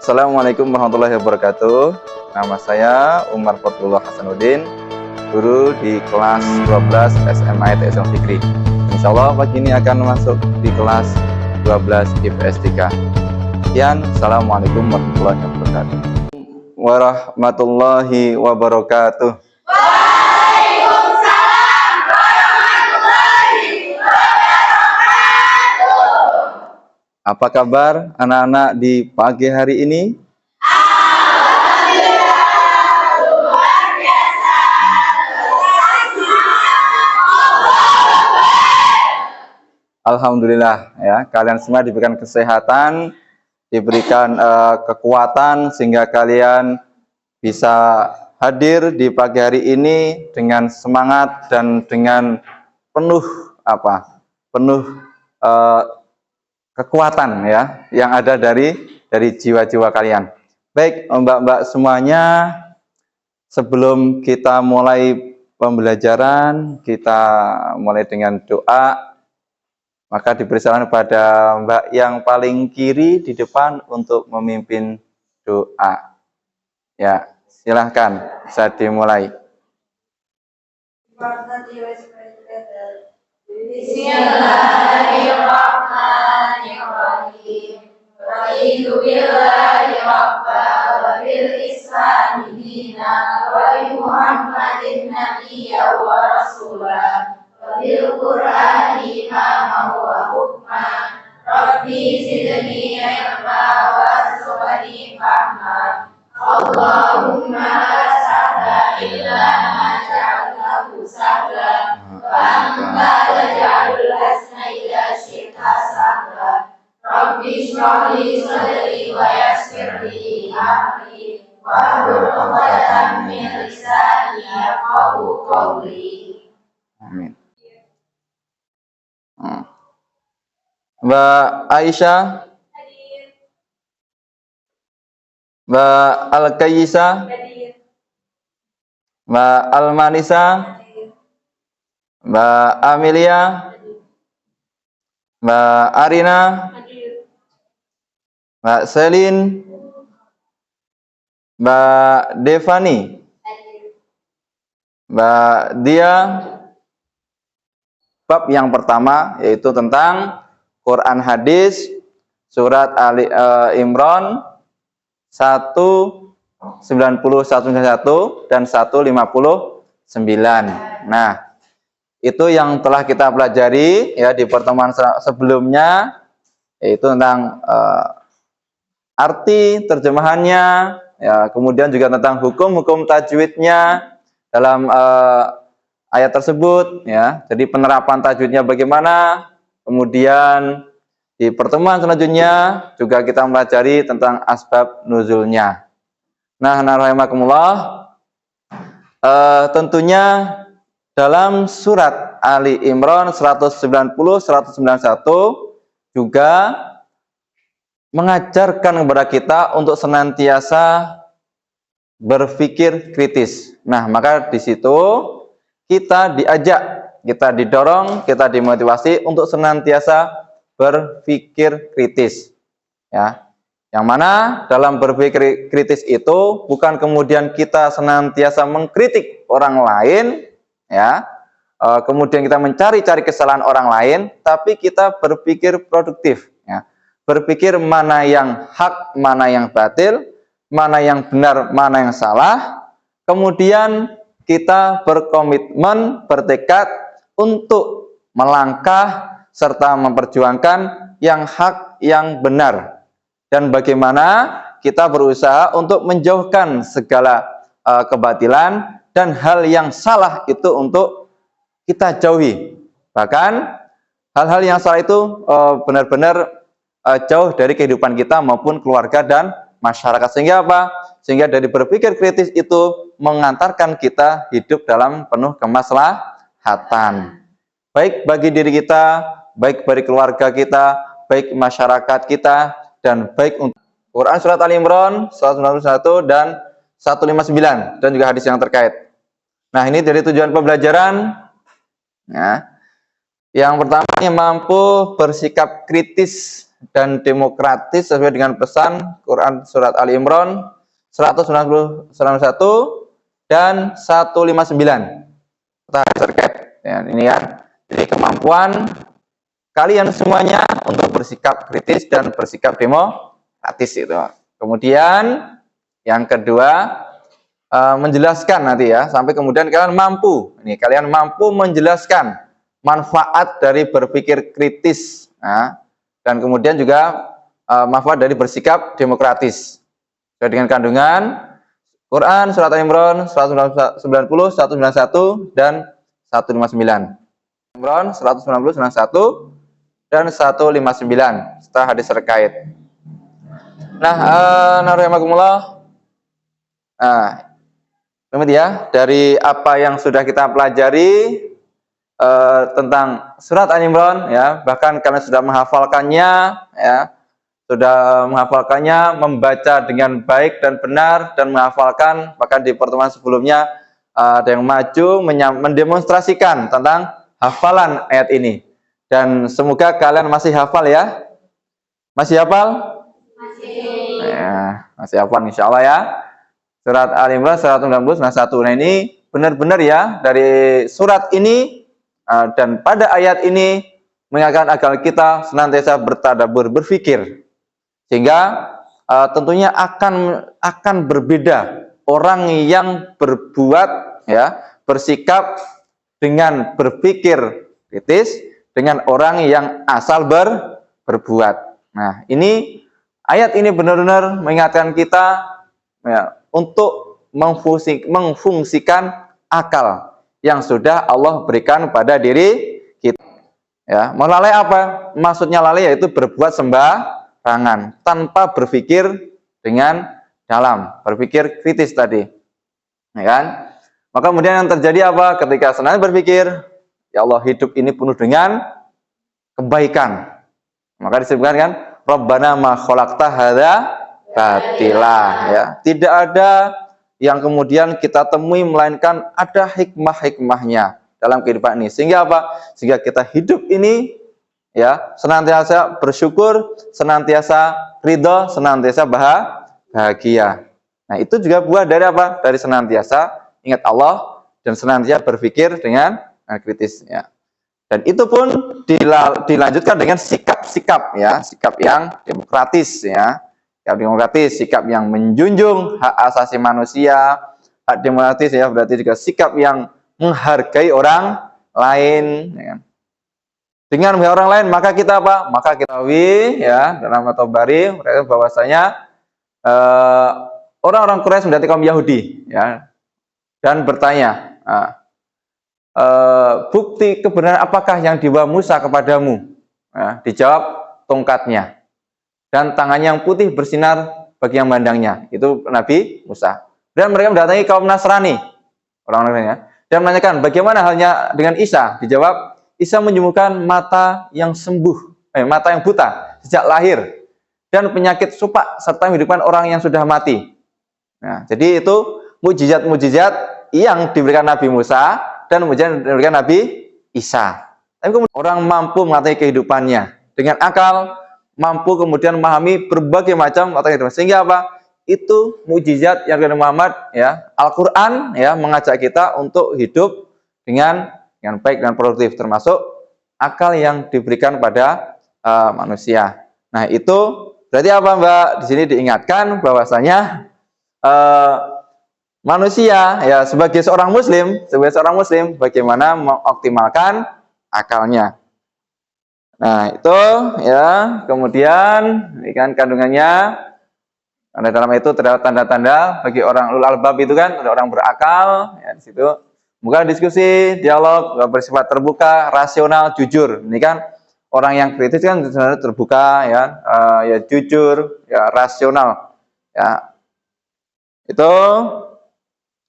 Assalamualaikum warahmatullahi wabarakatuh. Nama saya Umar Fathullah Hasanuddin, guru di kelas 12 SMA ITS Fikri. Insya Allah pagi ini akan masuk di kelas 12 IPS 3. Sekian, Assalamualaikum warahmatullahi wabarakatuh. Warahmatullahi wabarakatuh. Waalaikumsalam warahmatullahi wabarakatuh. Apa kabar anak-anak di pagi hari ini? Alhamdulillah, luar biasa. Alhamdulillah ya, kalian semua diberikan kesehatan, diberikan kekuatan sehingga kalian bisa hadir di pagi hari ini dengan semangat dan dengan penuh kekuatan ya yang ada dari jiwa-jiwa kalian. Baik, mbak-mbak semuanya, sebelum kita mulai pembelajaran, kita mulai dengan doa. Maka dipersilakan pada mbak yang paling kiri di depan untuk memimpin doa. Ya, silahkan bisa dimulai. Bismillahirrahmanirrahim. Raditu billahi rabba wa bil islami dina wa bi Muhammadin nabiyya wa rasulah wa bil Qur'ani imama wa hukma. Rabbi zidni ilma warzuqni fahma. Allahumma la sahla illa ma ja'altahu sahla wa anta taj'alul hasna idza syi'ta sahla. Rabbi shrah li sadri wa yassir li amri wahlul 'uqdatam min lisani yafqahu qawli. Amin. Mbak Aisyah, Mbak Al-Kayyisa, Mbak Al-Manisa, Mbak Amelia, Mbak Arina, Mbak Selin, Mbak Devani, Mbak Dia. Bab yang pertama yaitu tentang Quran hadis surat Ali Imran 190, 191 dan 159. Nah, itu yang telah kita pelajari ya di pertemuan sebelumnya, yaitu tentang arti terjemahannya ya, kemudian juga tentang hukum-hukum tajwidnya dalam ayat tersebut ya. Jadi penerapan tajwidnya bagaimana. Kemudian di pertemuan selanjutnya juga kita mempelajari tentang asbab nuzulnya. Nah, rahimakumullah, tentunya dalam surat Ali Imran 190, 191 juga mengajarkan kepada kita untuk senantiasa berpikir kritis. Nah, maka di situ kita diajak, kita didorong, kita dimotivasi untuk senantiasa berpikir kritis. Ya. Yang mana dalam berpikir kritis itu bukan kemudian kita senantiasa mengkritik orang lain, ya. Kemudian kita mencari-cari kesalahan orang lain, tapi kita berpikir produktif, ya. Berpikir mana yang hak, mana yang batil, mana yang benar, mana yang salah. Kemudian kita berkomitmen, bertekad untuk melangkah serta memperjuangkan yang hak, yang benar. Dan bagaimana kita berusaha untuk menjauhkan segala kebatilan dan hal yang salah itu untuk kita jauhi. Bahkan hal-hal yang salah itu benar-benar jauh dari kehidupan kita maupun keluarga dan masyarakat. Sehingga apa? Sehingga dari berpikir kritis itu mengantarkan kita hidup dalam penuh kemaslahatan. Baik bagi diri kita, baik bagi keluarga kita, baik masyarakat kita, dan baik untuk Quran surat Ali Imran 191 dan 159 dan juga hadis yang terkait. Nah, ini dari tujuan pembelajaran. Ya. Yang pertama, mampu bersikap kritis dan demokratis sesuai dengan pesan Quran surat Ali Imran 191 dan 159 terkait ya, ini kan. Jadi kemampuan kalian semuanya untuk bersikap kritis dan bersikap demokratis itu. Kemudian yang kedua menjelaskan nanti ya, sampai kemudian kalian mampu. Ini kalian mampu menjelaskan manfaat dari berpikir kritis. Nah, dan kemudian juga manfaat dari bersikap demokratis. Sesuai dengan kandungan Quran surat Al-Imran 190, 191 dan 159. Imran 190, 91 dan 159 setelah hadis terkait. Nah, narahmatullah. Nah, kemudian dari apa yang sudah kita pelajari tentang surat Al-Imran ya, bahkan kalian sudah menghafalkannya ya, membaca dengan baik dan benar dan menghafalkan. Bahkan di pertemuan sebelumnya ada yang maju mendemonstrasikan tentang hafalan ayat ini. Dan semoga kalian masih hafal ya. Masih hafal? Masih. Ya, masih hafal insyaallah ya. Surat Al-Imran 190 1. Nah, ini benar-benar ya, dari surat ini dan pada ayat ini mengingatkan agar kita senantiasa bertadabbur, berpikir. Sehingga tentunya akan berbeda orang yang berbuat ya, bersikap dengan berpikir kritis dengan orang yang asal berbuat. Nah, ini ayat ini benar-benar mengingatkan kita ya, untuk mengfungsikan akal yang sudah Allah berikan pada diri kita. Ya, melalai apa? Maksudnya lalai yaitu berbuat sembarangan tanpa berpikir dengan dalam, berpikir kritis tadi. Ya kan? Maka kemudian yang terjadi apa? Ketika senang berpikir, ya Allah, hidup ini penuh dengan kebaikan. Maka disebutkan kan, Rabbana ma khalaqta hadza batila ya. Tidak ada yang kemudian kita temui melainkan ada hikmah-hikmahnya dalam kehidupan ini. Sehingga apa? Sehingga kita hidup ini ya senantiasa bersyukur, senantiasa ridho, senantiasa bahagia. Nah, itu juga buah dari apa? Dari senantiasa ingat Allah dan senantiasa berpikir dengan kritis ya. Dan itu pun dilanjutkan dengan sikap-sikap ya, sikap yang demokratis ya. Sikap demokratis, sikap yang menjunjung hak asasi manusia. Hak demokratis ya berarti juga sikap yang menghargai orang lain ya. Dengan menghargai orang lain maka kita apa? Maka kita tahu ya dalam At-Tabari bahwasanya orang-orang Quraisy mendapati kaum Yahudi ya, dan bertanya, bukti kebenaran apakah yang dibawa Musa kepadamu? Ya, dijawab tongkatnya dan tangannya yang putih bersinar bagi yang memandangnya. Itu Nabi Musa. Dan mereka mendatangi kaum Nasrani, orang-orang ya, dan menanyakan bagaimana halnya dengan Isa. Dijawab, Isa menyembuhkan mata yang mata yang buta sejak lahir dan penyakit supak serta menghidupkan orang yang sudah mati. Nah, jadi itu mujizat-mujizat yang diberikan Nabi Musa dan mujizat diberikan Nabi Isa. Tapi kemudian orang mampu mengatai kehidupannya dengan akal, mampu kemudian memahami berbagai macam kehidupan. Sehingga apa? Itu mujizat yang dari Muhammad ya, Al-Qur'an ya, mengajak kita untuk hidup dengan baik dan produktif, termasuk akal yang diberikan pada manusia. Nah, itu berarti apa, Mbak? Di sini diingatkan bahwasanya manusia ya sebagai seorang muslim bagaimana mengoptimalkan akalnya. Nah, itu ya, kemudian ini kan kandungannya. Karena dalam itu terdapat tanda-tanda bagi orang ulul albab itu kan, ada orang berakal ya di situ. Semoga diskusi, dialog bersifat terbuka, rasional, jujur. Ini kan orang yang kritis kan sebenarnya terbuka ya, ya jujur, ya rasional. Ya. Itu.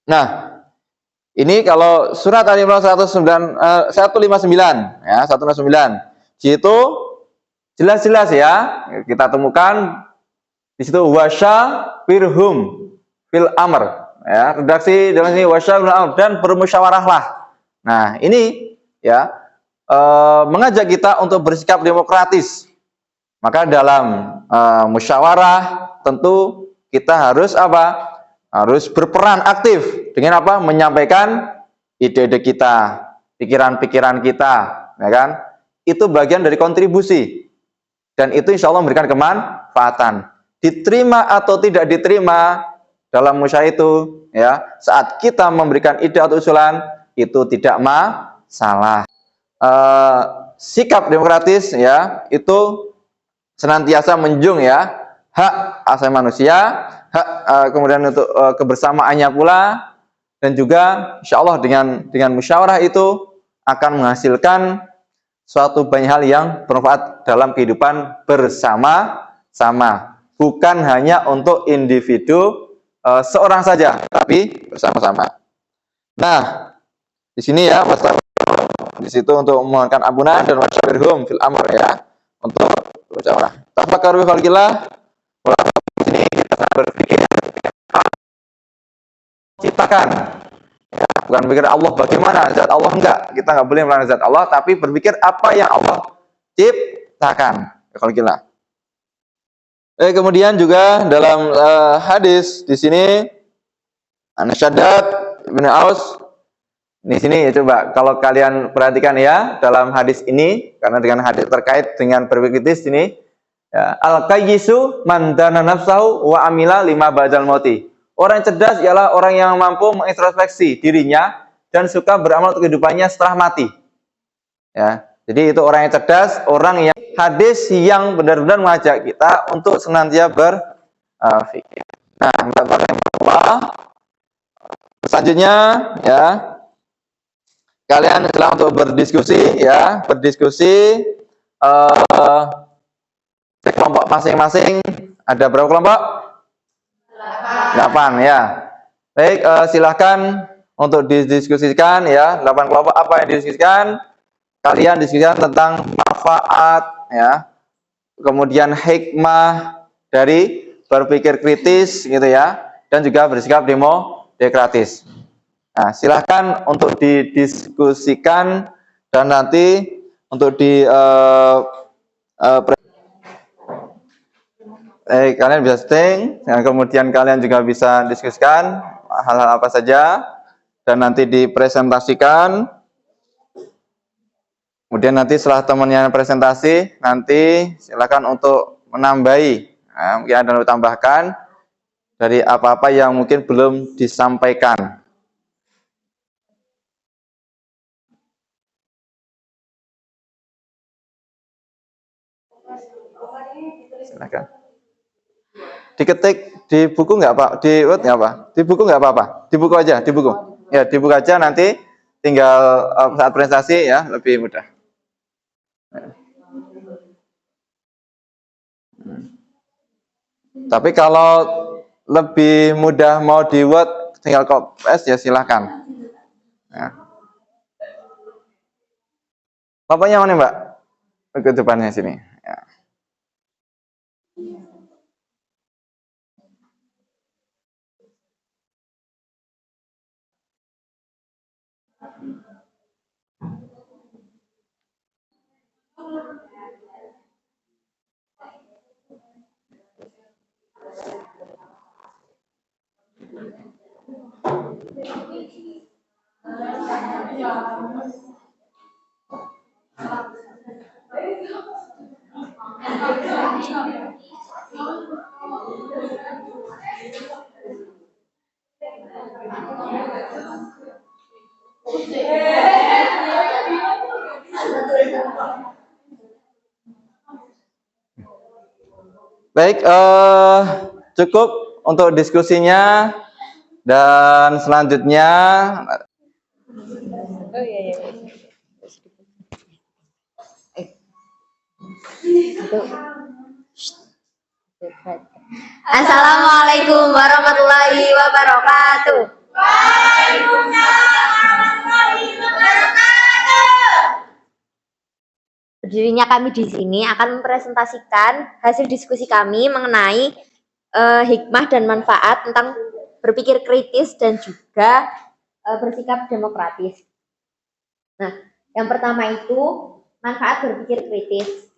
Nah, ini kalau surat Al-Imran 159 ya, 159. Di situ jelas-jelas ya kita temukan di situ wasya firhum fil amr. Ya, redaksi dalam sini wasyawarah dan bermusyawarahlah. Nah, ini ya mengajak kita untuk bersikap demokratis Maka dalam musyawarah tentu kita harus apa? Harus berperan aktif dengan apa? Menyampaikan ide-ide kita, pikiran-pikiran kita, ya kan? Itu bagian dari kontribusi dan itu insya Allah memberikan kemanfaatan. Diterima atau tidak diterima dalam musyawarah itu, ya, saat kita memberikan ide atau usulan itu tidak masalah. Sikap demokratis ya itu senantiasa menjunjung ya hak asasi manusia, hak kemudian untuk kebersamaannya pula, dan juga insya Allah dengan musyawarah itu akan menghasilkan suatu banyak hal yang bermanfaat dalam kehidupan bersama-sama, bukan hanya untuk individu seorang saja, tapi bersama-sama. Nah, di sini ya, di situ untuk memohonkan ampunan dan wasyawirhum fil amr ya, untuk musyawarah. Tafakkaru fi khalqillah. Di sini kita berpikir ciptakan. Ya, bukan berpikir Allah bagaimana, zat Allah enggak. Kita enggak boleh melarang zat Allah, tapi berpikir apa yang Allah ciptakan. Kalau gila. Kemudian juga dalam hadis di sini Anas Syaddad bin Aus di sini coba kalau kalian perhatikan ya dalam hadis ini, karena dengan hadis terkait dengan berpikir kritis ini ya, al-qayyisu man dana nafsahu wa amila lima ba'dal mauti. Orang yang cerdas ialah orang yang mampu mengintrospeksi dirinya dan suka beramal untuk kehidupannya setelah mati. Ya, jadi itu orang yang cerdas, orang yang hadis yang benar-benar mengajak kita untuk senantiasa berpikir. Nah, selanjutnya ya kalian silakan untuk berdiskusi ya, berdiskusi kelompok masing-masing. Ada berapa kelompok? 8 ya. Baik, silahkan untuk didiskusikan ya, 8 kelompok apa yang didiskusikan? Kalian diskusikan tentang manfaat ya, kemudian hikmah dari berpikir kritis gitu ya, dan juga bersikap demokratis. Nah, silahkan untuk didiskusikan dan nanti untuk kalian bisa setting, dan kemudian kalian juga bisa diskusikan hal-hal apa saja dan nanti dipresentasikan. Kemudian nanti setelah temannya presentasi, nanti silakan untuk menambahi, nah, mungkin ada yang ditambahkan dari apa-apa yang mungkin belum disampaikan. Silakan. Diketik di buku nggak Pak? Di Word nggak apa? Di buku nggak apa-apa? Di buku aja, di buku. Ya, di buku aja nanti tinggal saat presentasi ya lebih mudah. Tapi kalau lebih mudah mau di Word tinggal copy paste ya silahkan. Ya. Bapaknya mana Mbak? Ke depannya sini. Ya. Baik, cukup untuk diskusinya dan selanjutnya. Oh iya iya. Assalamualaikum warahmatullahi wabarakatuh. Waalaikumsalam warahmatullahi wabarakatuh. Berdirinya kami di sini akan mempresentasikan hasil diskusi kami mengenai hikmah dan manfaat tentang berpikir kritis dan juga bersikap demokratis. Nah, yang pertama itu manfaat berpikir kritis.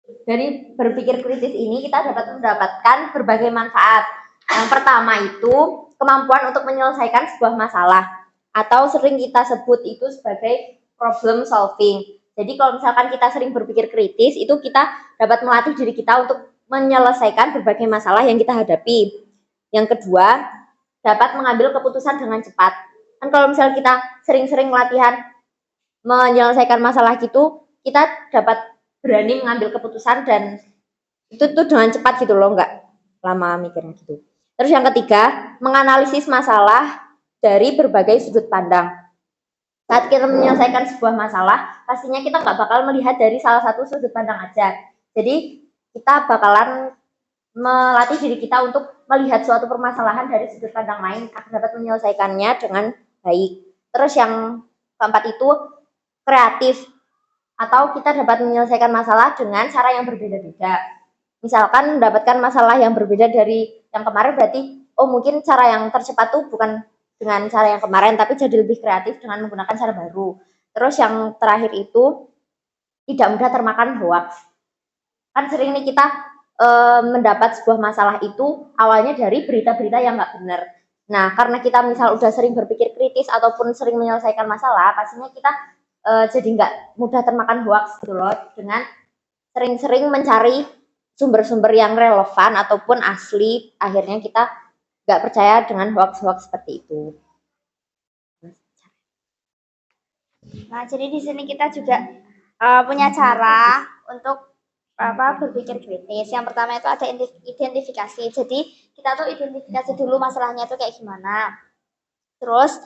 Dari berpikir kritis ini kita dapat mendapatkan berbagai manfaat. Yang pertama itu kemampuan untuk menyelesaikan sebuah masalah atau sering kita sebut itu sebagai problem solving. Jadi kalau misalkan kita sering berpikir kritis itu kita dapat melatih diri kita untuk menyelesaikan berbagai masalah yang kita hadapi. Yang kedua, dapat mengambil keputusan dengan cepat. Kan kalau misalnya kita sering-sering latihan menyelesaikan masalah gitu, kita dapat berani mengambil keputusan dan itu tuh dengan cepat gitu loh, nggak lama mikirnya gitu. Terus yang ketiga, menganalisis masalah dari berbagai sudut pandang. Saat kita menyelesaikan sebuah masalah, pastinya kita nggak bakal melihat dari salah satu sudut pandang aja. Jadi kita bakalan melatih diri kita untuk melihat suatu permasalahan dari sudut pandang lain agar dapat menyelesaikannya dengan baik. Terus yang keempat itu kreatif atau kita dapat menyelesaikan masalah dengan cara yang berbeda-beda. Misalkan mendapatkan masalah yang berbeda dari yang kemarin berarti oh mungkin cara yang tercepat tuh bukan dengan cara yang kemarin tapi jadi lebih kreatif dengan menggunakan cara baru. Terus yang terakhir itu tidak mudah termakan hoax. Kan sering nih kita mendapat sebuah masalah itu awalnya dari berita-berita yang nggak benar. Nah, karena kita misal udah sering berpikir kritis ataupun sering menyelesaikan masalah, pastinya kita jadi nggak mudah termakan hoax gitu loh dengan sering-sering mencari sumber-sumber yang relevan ataupun asli, akhirnya kita nggak percaya dengan hoax-hoax seperti itu. Nah, jadi di sini kita juga punya cara untuk berpikir kritis. Yang pertama itu ada identifikasi. Jadi kita tuh identifikasi dulu masalahnya itu kayak gimana. Terus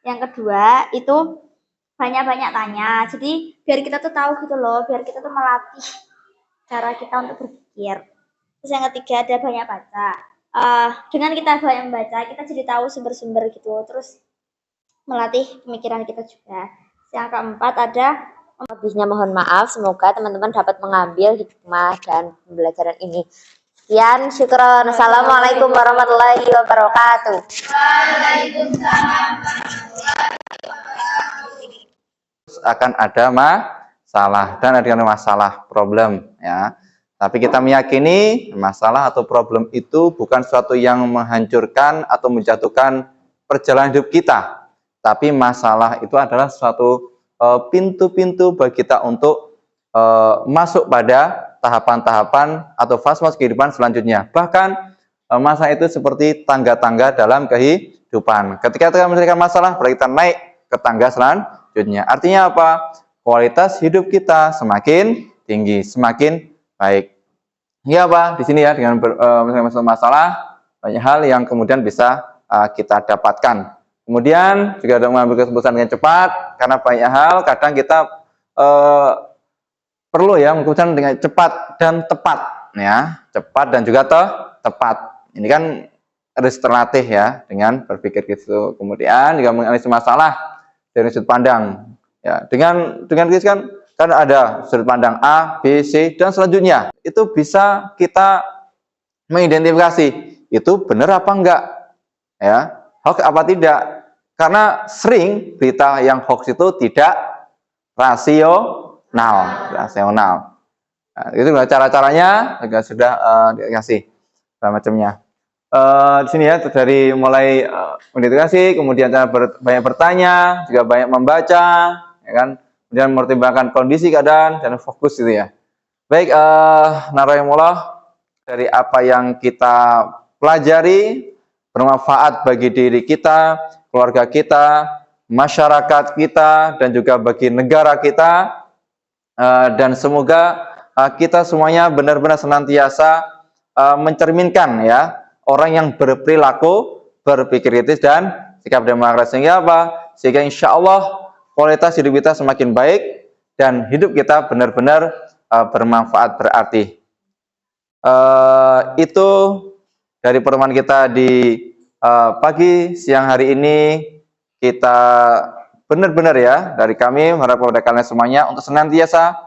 yang kedua itu banyak-banyak tanya. Jadi biar kita tuh tahu gitu loh, biar kita tuh melatih cara kita untuk berpikir. Terus yang ketiga ada banyak baca. Dengan kita banyak membaca, kita jadi tahu sumber-sumber gitu. Terus melatih pemikiran kita juga. Yang keempat ada Habisnya mohon maaf, semoga teman-teman dapat mengambil hikmah dan pembelajaran ini. Sekian, syukron. Assalamualaikum warahmatullahi wabarakatuh. Akan ada masalah dan ada masalah problem ya. Tapi kita meyakini masalah atau problem itu bukan suatu yang menghancurkan atau menjatuhkan perjalanan hidup kita. Tapi masalah itu adalah suatu pintu-pintu bagi kita untuk masuk pada tahapan-tahapan atau fase-fase kehidupan selanjutnya. Bahkan masalah itu seperti tangga-tangga dalam kehidupan. Ketika kita menyelesaikan masalah, berarti kita naik ke tangga selanjutnya. Artinya apa? Kualitas hidup kita semakin tinggi, semakin baik. Ini apa? Di sini ya dengan menyelesaikan masalah banyak hal yang kemudian bisa kita dapatkan. Kemudian juga ada mengambil keputusan dengan cepat karena banyak hal kadang kita perlu ya mengucapkan dengan cepat dan tepat ya, cepat dan juga tepat. Ini kan harus terlatih ya dengan berpikir gitu. Kemudian juga menganalisis masalah dari sudut pandang ya. Dengan kritis kan ada sudut pandang A, B, C dan selanjutnya. Itu bisa kita mengidentifikasi itu benar apa enggak ya, hoax apa tidak. Karena sering berita yang hoax itu tidak rasional. Nah, itu cara-caranya juga sudah dikasih macamnya. Di sini ya dari mulai mengidentifikasi, kemudian cara banyak bertanya, juga banyak membaca, ya kan, kemudian mempertimbangkan kondisi keadaan dan fokus gitu ya. Baik, narayamullah, dari apa yang kita pelajari bermanfaat bagi diri kita, keluarga kita, masyarakat kita, dan juga bagi negara kita. Dan semoga kita semuanya benar-benar senantiasa mencerminkan ya orang yang berperilaku berpikir kritis dan sikap demokratis, sehingga apa? Sehingga insya Allah kualitas hidup kita semakin baik dan hidup kita benar-benar bermanfaat berarti. Itu dari pertemuan kita di pagi siang hari ini. Kita benar-benar ya dari kami mengharap kepada kalian semuanya untuk senantiasa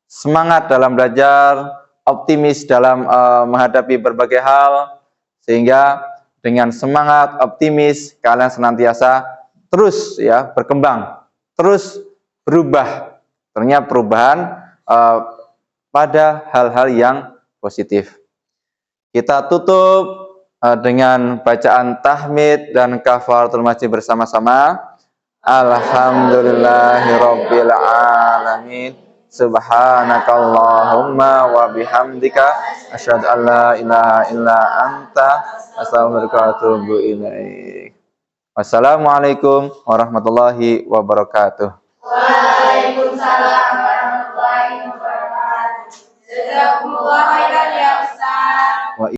semangat dalam belajar, optimis dalam menghadapi berbagai hal, sehingga dengan semangat optimis kalian senantiasa terus ya berkembang, terus berubah. Ternyata perubahan pada hal-hal yang positif. Kita tutup dengan bacaan tahmid dan kafaratul majlis bersama-sama. Alhamdulillahirabbil alamin. Subhanakallahumma wa bihamdika asyhadu an la ilaha illa anta astaghfiruka wa atubu ilaik. Wassalamualaikum warahmatullahi wabarakatuh. Waalaikumsalam warahmatullahi wabarakatuh. Jazakumullah khairan ya Ustaz.